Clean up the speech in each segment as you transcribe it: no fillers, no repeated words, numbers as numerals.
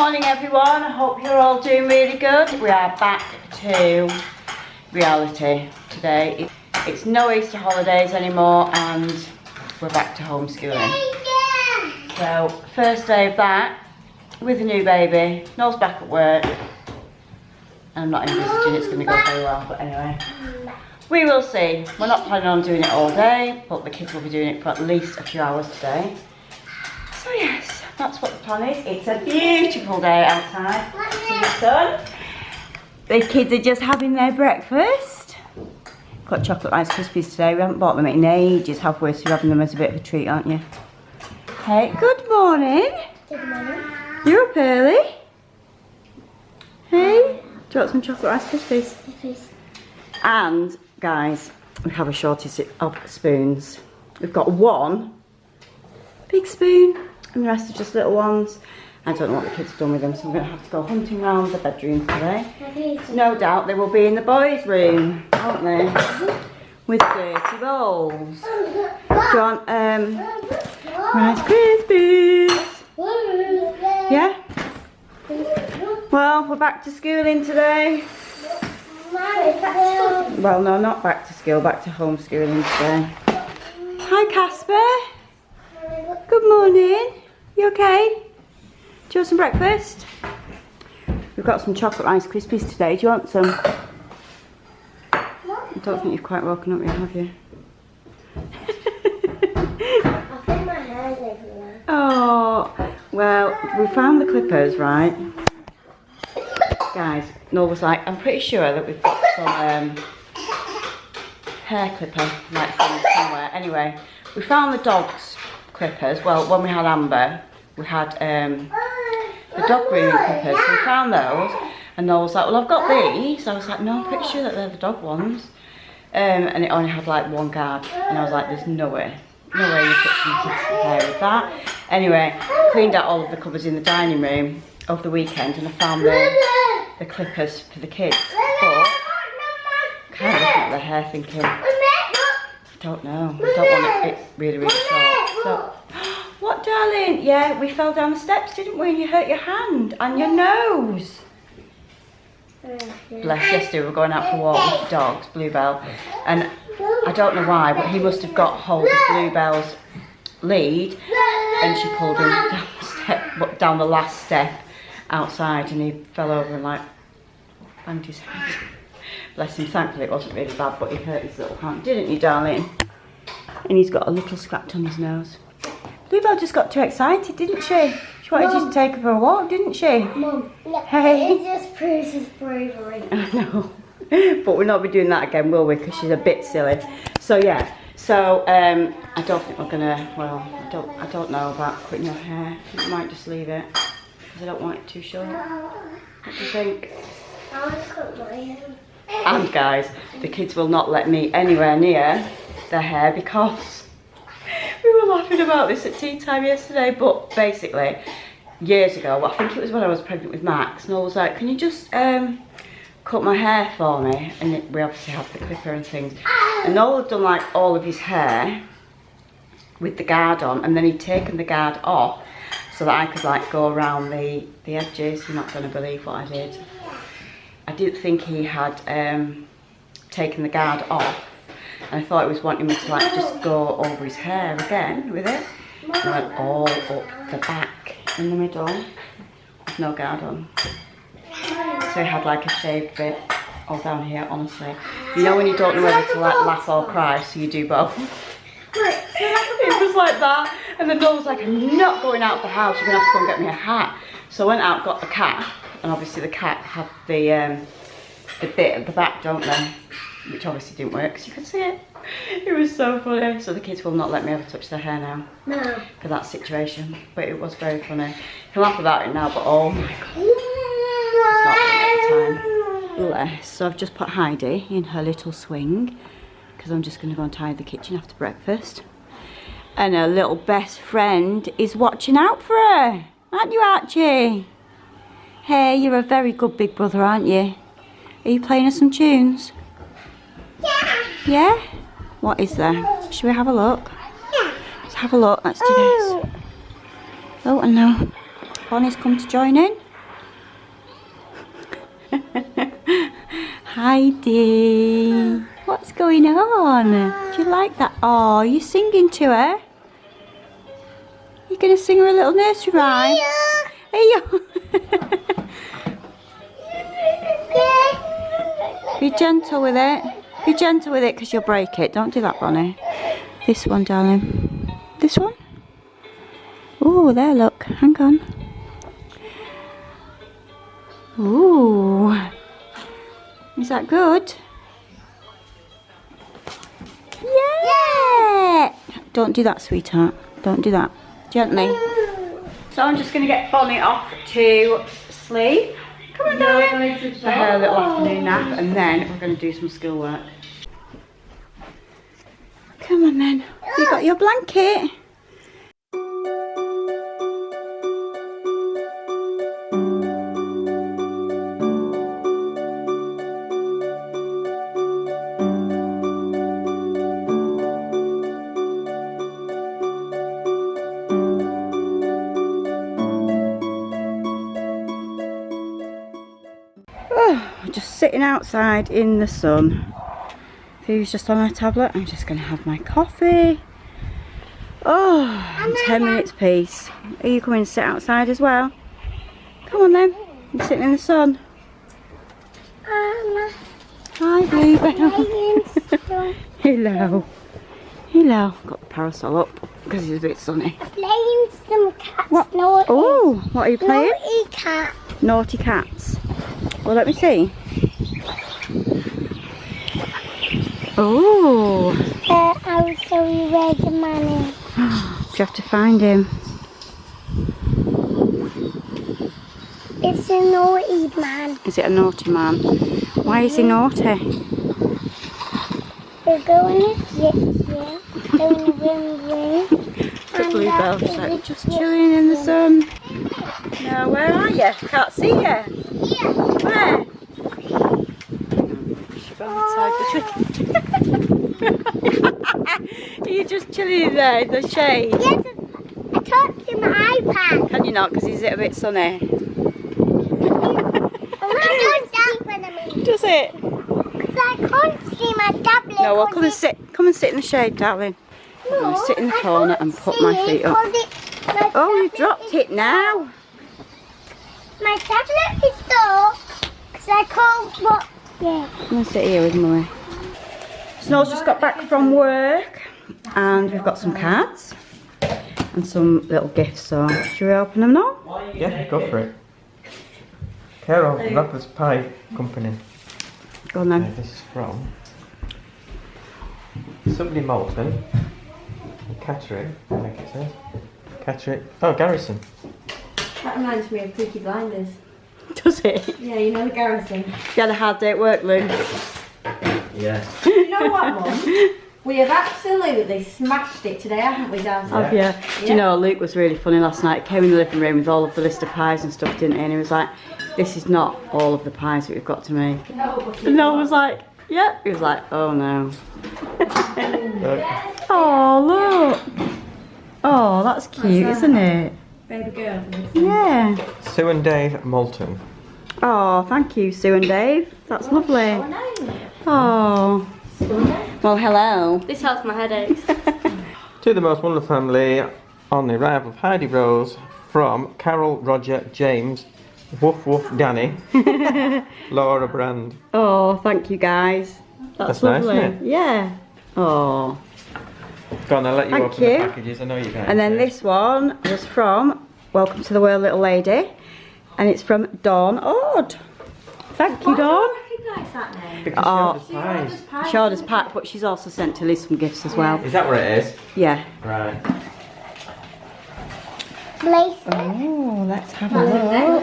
morning everyone, I hope you're all doing really good. We are back to reality today. It's no Easter holidays anymore and we're back to homeschooling. So first day of that with a new baby. Noel's back at work and I'm not envisaging it's going to go very well, but anyway. We will see. We're not planning on doing it all day, but the kids will be doing it for at least a few hours today. So yes, that's what the plan is. It's a beautiful day outside. See the sun. The kids are just having their breakfast. Got chocolate Rice Krispies today. We haven't bought them in ages, have we? So you're having them as a bit of a treat, aren't you? Hey, good morning. Good morning. You're up early. Hey, do you want some chocolate Rice Krispies? Yes. And guys, we have a shortage of spoons. We've got one big spoon and the rest are just little ones. I don't know what the kids have done with them, so I'm going to have to go hunting around the bedroom today. No doubt they will be in the boys' room, won't they? With dirty bowls. Do you want Rice Krispies? Yeah? Well, we're back to schooling today. Well, no, not back to school, back to homeschooling today. Hi, Casper. Good morning. You okay? Do you want some breakfast? We've got some chocolate Rice Krispies today. Do you want some? I don't think you've quite woken up yet, have you? I think my hair's everywhere. Oh, well, we found the clippers, right? Guys, Noel was like, I'm pretty sure that we've got some hair clipper like somewhere. Anyway, we found the dog's clippers. Well, when we had Amber, we had the dog grooming clippers. So we found those, and Noel was like, well, I've got these. I was like, no, I'm pretty sure that they're the dog ones. And it only had like one guard, and I was like, there's no way you're touching the kids' hair with that. Anyway, cleaned out all of the cupboards in the dining room over the weekend, and I found the clippers for the kids. But kind of looking at their hair thinking, I don't know. I don't want it really, really short. So, what, darling? Yeah, we fell down the steps, didn't we? And you hurt your hand and your nose. Bless, yesterday we were going out for a walk with the dogs, Bluebell, and I don't know why, but he must have got hold of Bluebell's lead and she pulled him down the last step outside and he fell over and like banged his head. Bless him, thankfully it wasn't really bad, but he hurt his little hand, didn't you, darling? And he's got a little scratch on his nose. Bluebell just got too excited, didn't she? She wanted you to take her for a walk, didn't she? Mum, hey. it just proves his bravery. I know. But we'll not be doing that again, will we? Because she's a bit silly. So yeah. So I don't think we're gonna. Well, I don't know about cutting your hair. I think we might just leave it because I don't want it too short. What do you think? I want to cut my hair. And guys, the kids will not let me anywhere near their hair because we were laughing about this at tea time yesterday. But basically, years ago, well, I think it was when I was pregnant with Max, Noel was like, "Can you just cut my hair for me?" And we obviously have the clipper and things. And Noel had done like all of his hair with the guard on, and then he'd taken the guard off so that I could like go around the edges. You're not going to believe what I did. I didn't think he had taken the guard off, and I thought he was wanting me to like just go over his hair again with it. And I went all up the back in the middle with no guard on. So he had like a shaved bit all down here, honestly. You know when you don't know whether to like laugh or cry, so you do both. It was like that. And then Noel was like, I'm not going out of the house, you're going to have to go and get me a hat. So I went out, got the cap, and obviously the cap had the bit at the back, don't they? Which obviously didn't work, because you could see it. It was so funny. So the kids will not let me ever touch their hair now. No. For that situation. But it was very funny. You can laugh about it now, but oh my god. It's not funny at the time. Bless. So I've just put Heidie in her little swing, because I'm just going to go and tidy the kitchen after breakfast. And her little best friend is watching out for her. Aren't you, Archie? Hey, you're a very good big brother, aren't you? Are you playing us some tunes? Yeah. Yeah? What is there? Should we have a look? Yeah. Let's have a look. Let's do this. Oh, and now Bonnie's come to join in. Heidie. What's going on? Do you like that? Oh, you singing to her? You gonna sing her a little nursery rhyme? Hey you. Be gentle with it. Be gentle with it because you'll break it. Don't do that, Bonnie. This one, darling. This one? Oh, there, look. Hang on. Ooh. Is that good? Yeah! Don't do that, sweetheart. Don't do that. Gently. So I'm just going to get Bonnie off to sleep. Come on, darling. For her little afternoon nap, and then we're going to do some schoolwork. Come on then. You got your blanket? Just sitting outside in the sun. Phoebe's just on her tablet. I'm just going to have my coffee. Oh, in 10 minutes peace. Are you coming to sit outside as well? Come on then. You're sitting in the sun. Hi, Bluebell. Hello. Hello. Got the parasol up because it's a bit sunny. Playing some cats. What? Naughty. Oh, what are you playing? Naughty cat. Naughty cats. Well, let me see. Oh. I'll show you where the man is. Do you have to find him? It's a naughty man. Is it a naughty man? Why is he naughty? We're going to sit here. Going to ring. The Bluebell's like just chilling in the sun. No, where are you? Can't see you. Yeah. Where? She's gone inside the tree. Are you just chilling in there in the shade? Yes, I talked to my iPad. Can you not? Because is it a bit sunny? Does it? Because I can't see my tablet. No, well, come and sit. Come and sit in the shade, darling. I'm going to sit in the corner and put my feet up. Oh, you dropped it now. My tablet is stuck. Because I can't watch it. I'm going to sit here with Mummy. Snow's just got back from work. And we've got some cards. And some little gifts. So, should we open them now? Yeah, go for it. Carol, Radford Pie Company. Go on then. This is from somebody Malton. Catterick, I think it says. Catterick. Oh, Garrison. That reminds me of Peaky Blinders. Does it? Yeah, you know the garrison. You had a hard day at work, Lou. Yeah. You know what, Mum? We have absolutely smashed it today, haven't we, Dad? Oh, yeah. Do you know, Luke was really funny last night. He came in the living room with all of the list of pies and stuff, didn't he? And he was like, this is not all of the pies that we've got to make. And Noel was like, yeah. He was like, oh no. Oh, look. Oh, that's cute, isn't it? Baby girl. Yeah. Sue and Dave Malton. Oh, thank you, Sue and Dave. That's lovely. Oh. Well, hello. This helps my headaches. To the most wonderful family on the arrival of Heidie Rose from Carol, Roger, James, Woof Woof, Danny, Laura Brand. Oh, thank you guys. That's nice, lovely. isn't it? Yeah. Oh. Go on, I'll let you Thank open you. the packages. I know you guys. And then this one was from Welcome to the World, Little Lady. And it's from Dawn Ord. Thank you, Dawn. I recognise that name. Because Oh. she orders pies. She orders pack, but she's also sent Tillie some gifts as well. Is that what it is? Yeah. Right. Oh, let's have a look.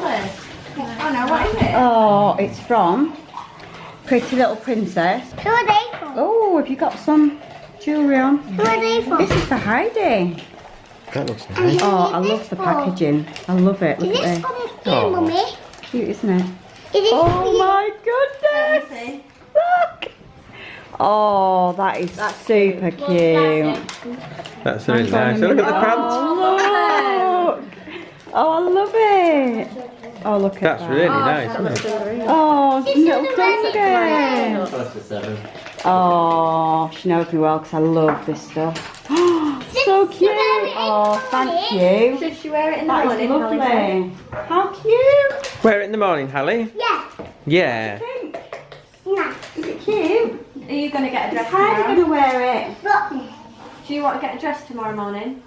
Oh no, what is it? Oh, it's from Pretty Little Princess. Who are they from? Oh, have you got some jewellery on? Who are they from? This is for Heidie. That looks nice. Oh, I love the packaging. I love it. Look Is at this this. from you, Oh. Mummy? Cute, isn't it? Is this Oh for you? my goodness! Look! Oh, that is super cute. That's really nice. Look at the pants. Oh, look! Oh, I love it. Oh, look at That's that. really nice, isn't it? Oh, little doggy. Close to 7. Oh, she knows me well because I love this stuff. So cute. Oh, thank you. Should she wear it in the That is morning, Hallie said? lovely. How cute. Wear it in the morning, Hallie? Yeah. Yeah. Think. No. Is it cute? Are you going to get a dress How are you tomorrow? going to wear it? Look. Do you want to get a dress tomorrow morning?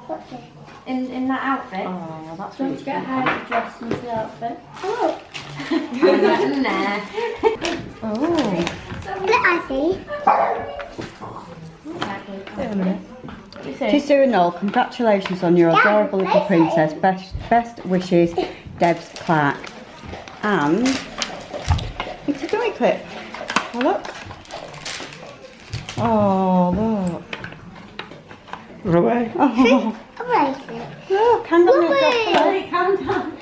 Look. In that outfit? Oh, that's Don't really get cute. her to dress into the outfit. Oh. Nah. Oh. Let us see. To Sue and Noel, congratulations on your adorable little princess. Best wishes, Debs Clark. And it's a gummy clip. Oh, look. Oh, look. Away. Oh, look, hang on a minute. Calm down.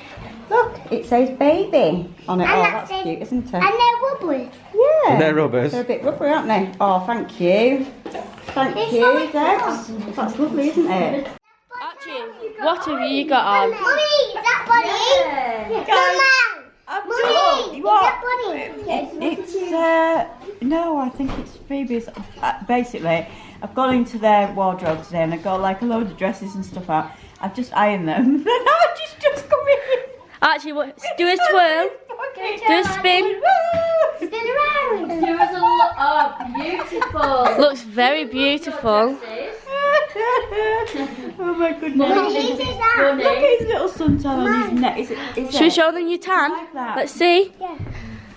Look, it says baby on it. And Oh, that that's says- cute, isn't it? And they're wobbles. Yeah. They're rubbers. They're a bit rubbery, aren't they? Oh, thank you. Thank It's you, lovely. Debs. That's lovely, isn't it? Archie, what have you got on? Mummy, is that bunny? Mummy, is that bunny? It's no, I think it's Phoebe's. Basically, I've gone into their wardrobe today and I've got like a load of dresses and stuff out. I've just ironed them. Then Archie's just come in. Archie, what, do a twirl, do a spin. Spin around. There was a lot. Oh, beautiful. Looks very beautiful. Oh my goodness. What is it that? Look at his little suntan on his neck. Is it? Should we show them your tan? like that. Let's see. Yeah.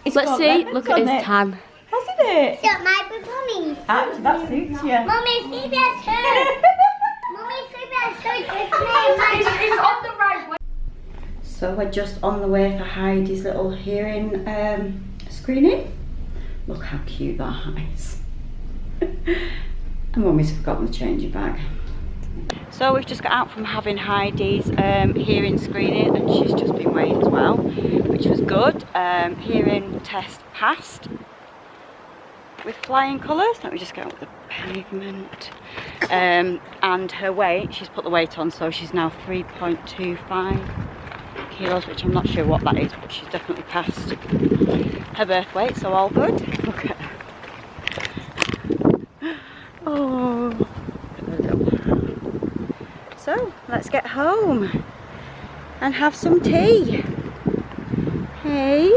It's Let's got see. lemons Look on at his it. tan. Hasn't it? That might be bunnies. Actually, that suits you. Mummy, Phoebe has her. Mummy, Phoebe has her. It's on the right way. So we're just on the way for Heidie's little hearing screening. Look how cute that is. And Mummy's forgotten the changing bag. So we've just got out from having Heidie's hearing screening and she's just been weighed as well, which was good. Hearing test passed with flying colours. Let me just get up the pavement. And her weight, she's put the weight on, so she's now 3.25 kilos, which I'm not sure what that is, but she's definitely passed her birth weight, so all good. Look at her. Oh, look at her little. So let's get home and have some tea. Hey.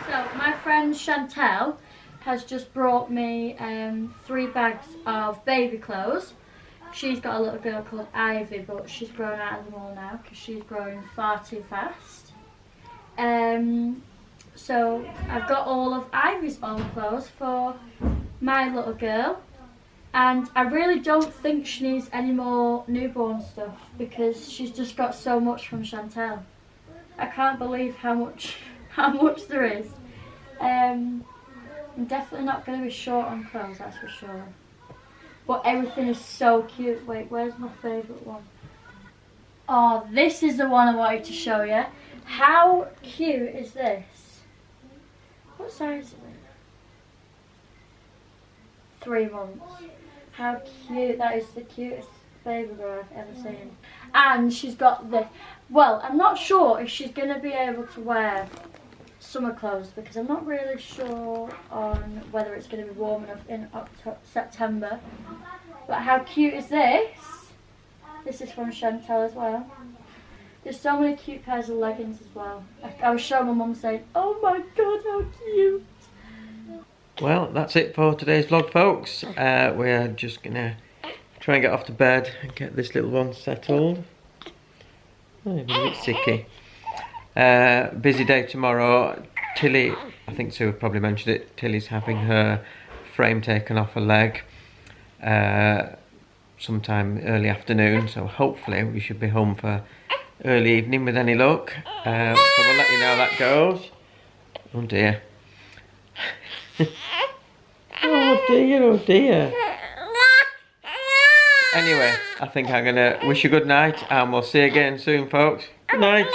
So my friend Chantel has just brought me 3 bags of baby clothes. She's got a little girl called Ivy, but she's grown out of them all now because she's growing far too fast. So I've got all of Ivy's own clothes for my little girl, and I really don't think she needs any more newborn stuff because she's just got so much from Chantel. I can't believe how much there is. I'm definitely not going to be short on clothes, that's for sure. But everything is so cute. Wait, where's my favourite one? Oh, this is the one I wanted to show you. How cute is this? What size is it? 3 months. How cute. That is the cutest baby girl I've ever seen. And she's got this. Well, I'm not sure if she's going to be able to wear summer clothes because I'm not really sure on whether it's going to be warm enough in September. But how cute is this? This is from Chantel as well. There's so many cute pairs of leggings as well. I was showing my mum saying, oh my god, how cute. Well, that's it for today's vlog, folks. We're just gonna try and get off to bed and get this little one settled. Oh, he's a bit sicky. Busy day tomorrow. Tillie, I think Sue probably mentioned it, Tillie's having her frame taken off her leg sometime early afternoon, so hopefully we should be home for early evening with any luck. So we'll let you know how that goes. Oh dear. Oh dear, oh dear. Anyway, I think I'm going to wish you good night and we'll see you again soon, folks. Good night.